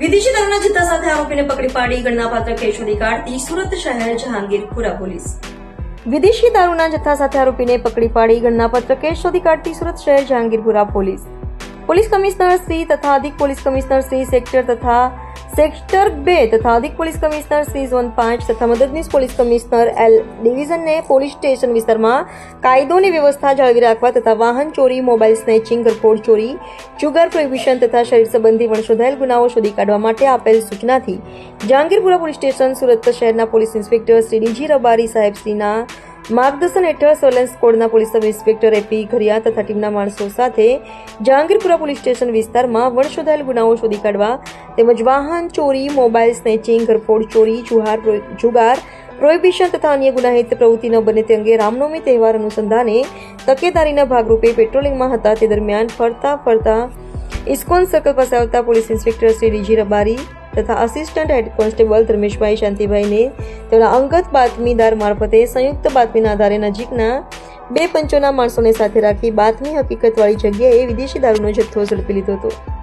વિદેશી દારૂના જથ્થા સાથે આરોપીને પકડી પાડી ગણનાપાત્ર કેસ શોધી કાઢતી સુરત શહેર જહાંગીરપુરા પોલીસ. વિદેશી દારૂના જથ્થા સાથે આરોપીને પકડી પાડી ગણનાપાત્ર કેસ શોધી કાઢતી સુરત શહેર Jahangirpura police. Police commissioner Shri તથા અધિક પોલીસ કમિશનર શ્રી સેક્ટર 2 તથા અધિક પોલીસ કમિશનર શ્રી ઝોન 5 તથા મદદનીશ પોલીસ કમિશનર એલ ડિવિઝનને પોલીસ સ્ટેશન વિસ્તારમાં કાયદોની વ્યવસ્થા જાળવી રાખવા તથા વાહન ચોરી, મોબાઈલ સ્નેચિંગ, ઘરફોડ ચોરી, જુગાર પ્રોહિબિશન તથા શરીર સંબંધી વણશોધાયેલ ગુનાઓ શોધી કાઢવા માટે આપેલ સૂચનાથી જહાંગીરપુરા પોલીસ સ્ટેશન સુરત શહેરના police inspector Shri DG Rabari સાહેબશ્રીના માર્ગદર્શન હેઠળ સર્વેલન્સ કોડના police sub inspector AP Ghariya તથા ટીમના માણસો સાથે જહાંગીરપુરા પોલીસ સ્ટેશન વિસ્તારમાં વણશોધાયેલ ગુનાઓ શોધી કાઢવા તેમજ વાહન ચોરી, મોબાઈલ સ્નેચિંગ, ઘરફોડ ચોરી, જુગાર પ્રોહિબિશન તથા અન્ય ગુનાહિત પ્રવૃત્તિ ન બને તે અંગે રામનવમી તહેવાર અનુસંધાને તકેદારીના ભાગરૂપે પેટ્રોલિંગમાં હતા તે દરમિયાન ફરતા ઇસ્કોન સર્કલ પાસે આવતા police inspector Shri DG Rabari તથા આસિસ્ટન્ટ હેડ કોન્સ્ટેબલ ધર્મેશભાઈ શાંતિભાઈને તેમના અંગત બાતમીદાર મારફતે સંયુક્ત બાતમીના આધારે નજીકના 2 પંચોના માણસોને સાથે રાખી બાતમી હકીકતવાળી જગ્યાએ વિદેશી દારૂનો જથ્થો ઝડપી લીધો હતો.